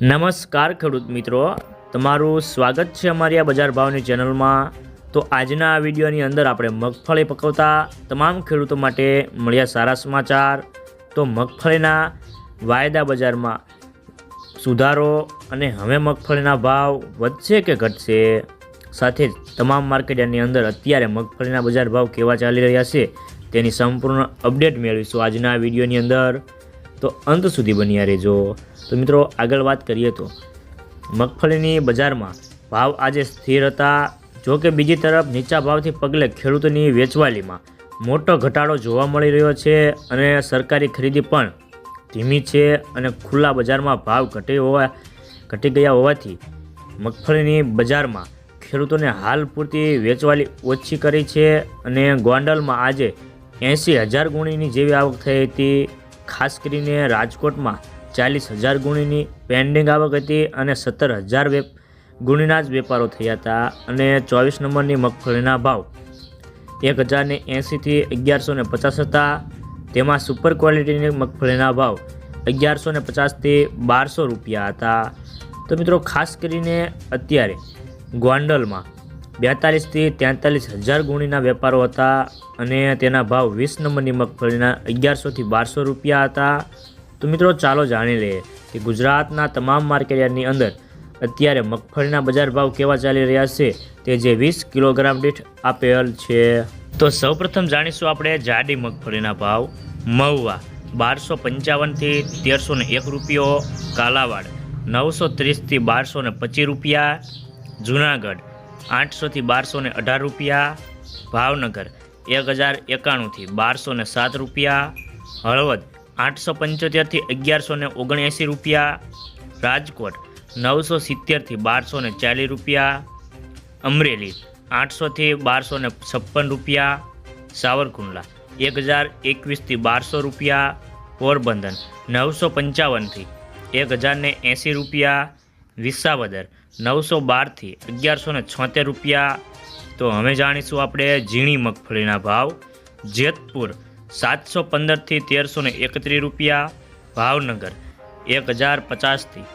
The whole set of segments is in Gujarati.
નમસ્કાર ખેડૂત મિત્રો, તમારું સ્વાગત છે અમારી આ બજાર ભાવની ચેનલમાં। તો આજના આ વિડીયોની અંદર આપણે મગફળી પકવતા તમામ ખેડૂતો માટે મળ્યા સારા સમાચાર। તો મગફળીના વાયદા બજારમાં સુધારો અને હવે મગફળીના ભાવ વધશે કે ઘટશે, સાથે જ તમામ માર્કેટની અંદર અત્યારે મગફળીના બજાર ભાવ કેવા ચાલી રહ્યા છે તેની સંપૂર્ણ અપડેટ મેળવીશું આજના આ વિડીયોની અંદર। તો અંત સુધી બન્યા રહેજો। તો મિત્રો આગળ વાત કરીએ તો મગફળીની બજારમાં ભાવ આજે સ્થિર હતા। જો કે બીજી તરફ નીચા ભાવથી પગલે ખેડૂતોની વેચવાલીમાં મોટો ઘટાડો જોવા મળી રહ્યો છે અને સરકારી ખરીદી પણ ધીમી છે અને ખુલ્લા બજારમાં ભાવ ઘટી ગયા હોવાથી મગફળીની બજારમાં ખેડૂતોને હાલ પૂરતી વેચવાલી ઓછી કરી છે અને ગોંડલમાં આજે 80,000 ગુણીની જેવી આવક થઈ હતી। ખાસ કરીને રાજકોટમાં 40,000 ગુણીની પેન્ડિંગ આવક હતી અને 17,000 ગુણીના જ વેપારો થયા હતા અને 24 નંબરની મગફળીના ભાવ 1,080 થી 1,150 હતા। તેમાં સુપર ક્વોલિટીની મગફળીના ભાવ 1,150 થી 1,200 રૂપિયા હતા। તો મિત્રો ખાસ કરીને અત્યારે ગોંડલમાં 42 થી 43,000 ગુણીના વેપારો હતા અને તેના ભાવ 20 નંબરની મગફળીના 1,100 થી 1,200 રૂપિયા હતા। તો મિત્રો ચાલો જાણી લઈએ કે ગુજરાતના તમામ માર્કેટની અંદર અત્યારે મગફળીના બજાર ભાવ કેવા ચાલી રહ્યા છે તે જે 20 કિલોગ્રામ દીઠ આપેલ છે। તો સૌપ્રથમ જાણીશું આપણે જાડી મગફળીના ભાવ। મહુવા 1,255 થી 1,301 રૂપિયો, કાલાવાડ 930 થી 1,225 રૂપિયા, જૂનાગઢ 800 થી 1,218 રૂપિયા, ભાવનગર 1,091 થી 1,207 રૂપિયા, હળવદ 875 થી 1,179 રૂપિયા, રાજકોટ 970 થી 1,240 રૂપિયા, અમરેલી 800 થી 1,256 રૂપિયા, સાવરકુંડલા 1,021 થી 1,200 રૂપિયા, પોરબંદર 955 થી 1,080 રૂપિયા, વિસાવદર 912 થી 1,176 રૂપિયા। તો હવે જાણીશું આપણે ઝીણી મગફળીના ભાવ। જેતપુર 715 થી 1,331 રૂપિયા, ભાવનગર 1,050 થી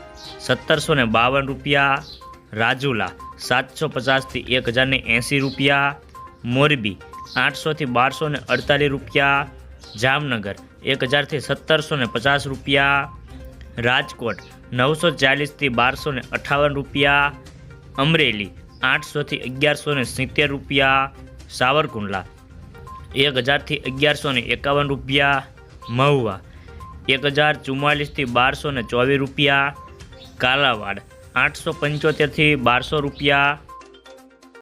1,752 રૂપિયા, રાજુલા 750 થી 1,080 રૂપિયા, મોરબી 800 થી 1,248 રૂપિયા, જામનગર 1,000 થી 1,750 રૂપિયા, રાજકોટ 940 થી 1,258 રૂપિયા, અમરેલી 800 થી 1,170 રૂપિયા, સાવરકુંડલા 1,000 થી 1,151 રૂપિયા, મહુવા 1,044 થી 1,224 રૂપિયા, કાલાવાડ 875 થી 1,200 રૂપિયા,